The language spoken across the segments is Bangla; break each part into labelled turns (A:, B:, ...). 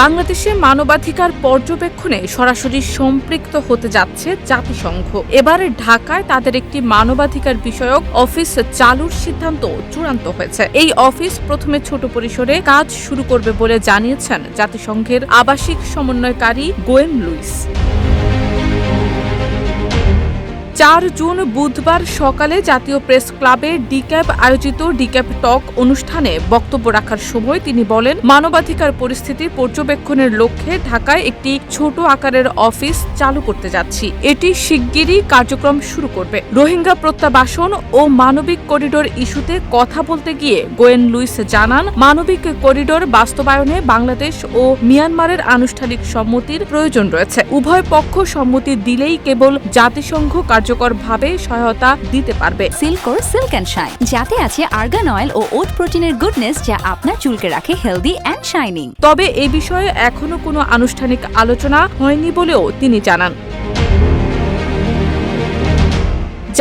A: বাংলাদেশে মানবাধিকার পর্যবেক্ষণে সরাসরি সম্পৃক্ত হতে যাচ্ছে জাতিসংঘ। এবার ঢাকায় তাদের একটি মানবাধিকার বিষয়ক অফিস চালুর সিদ্ধান্ত চূড়ান্ত হয়েছে। এই অফিস প্রথমে ছোট পরিসরে কাজ শুরু করবে বলে জানিয়েছেন জাতিসংঘের আবাসিক সমন্বয়কারী গোয়েন লুইস। ৪ জুন বুধবার সকালে জাতীয় প্রেস ক্লাবে ডিক্যাব আয়োজিত ডিক্যাব টক অনুষ্ঠানে বক্তব্য রাখার সময় তিনি বলেন, মানবাধিকার পরিস্থিতি পর্যবেক্ষণের লক্ষ্যে ঢাকায় একটি ছোট আকারের অফিস চালু করতে যাচ্ছি। এটি শিগগিরই কার্যক্রম শুরু করবে। রোহিঙ্গা প্রত্যাবাসন ও মানবিক করিডোর ইস্যুতে কথা বলতে গিয়ে গোয়েন লুইস জানান, মানবিক করিডোর বাস্তবায়নে বাংলাদেশ ও মিয়ানমারের আনুষ্ঠানিক সম্মতির প্রয়োজন রয়েছে। উভয় পক্ষ সম্মতি দিলেই কেবল জাতিসংঘ কার্যকরভাবে সহায়তা দিতে পারবে।
B: সিল্কোর সিল্ক অ্যান্ড শাইন, যাতে আছে আর্গান অয়েল ও ওট প্রোটিনের গুডনেস, যা আপনার চুলকে রাখে হেলদি অ্যান্ড শাইনিং।
A: তবে এ বিষয়ে এখনো কোনো আনুষ্ঠানিক আলোচনা হয়নি বলেও তিনি জানান।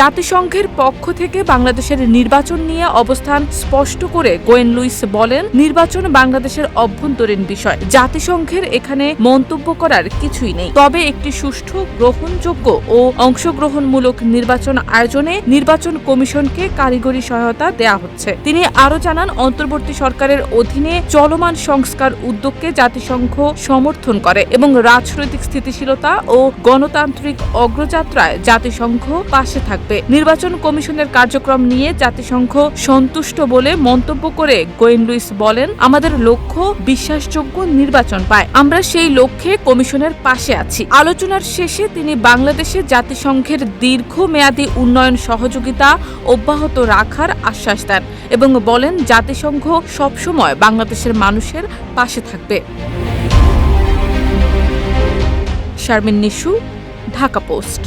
A: জাতিসংঘের পক্ষ থেকে বাংলাদেশের নির্বাচন নিয়ে অবস্থান স্পষ্ট করে গোয়েন লুইস বলেন, নির্বাচন বাংলাদেশের অভ্যন্তরীণ বিষয়। জাতিসংঘের এখানে মন্তব্য করার কিছুই নেই। তবে একটি সুষ্ঠু, গ্রহণযোগ্য ও অংশগ্রহণমূলক নির্বাচন আয়োজনে নির্বাচন কমিশনকে কারিগরি সহায়তা দেয়া হচ্ছে। তিনি আরও জানান, অন্তর্বর্তী সরকারের অধীনে চলমান সংস্কার উদ্যোগকে জাতিসংঘ সমর্থন করে এবং রাজনৈতিক স্থিতিশীলতা ও গণতান্ত্রিক অগ্রযাত্রায় জাতিসংঘ পাশে থাকবে। নির্বাচন কমিশনের কার্যক্রম নিয়ে জাতিসংঘ সন্তুষ্ট বলে মন্তব্য করে গোয়েন লুইস বলেন, আমাদের লক্ষ্য বিশ্বাসযোগ্য নির্বাচন পায়। আমরা সেই লক্ষ্যে কমিশনের পাশে আছি। আলোচনার শেষে তিনি বাংলাদেশে জাতিসংঘের দীর্ঘমেয়াদী উন্নয়ন সহযোগিতা অব্যাহত রাখার আশ্বাস দেন এবং বলেন, জাতিসংঘ সবসময় বাংলাদেশের মানুষের পাশে থাকবে। শারমিন নিশু, ঢাকা পোস্ট।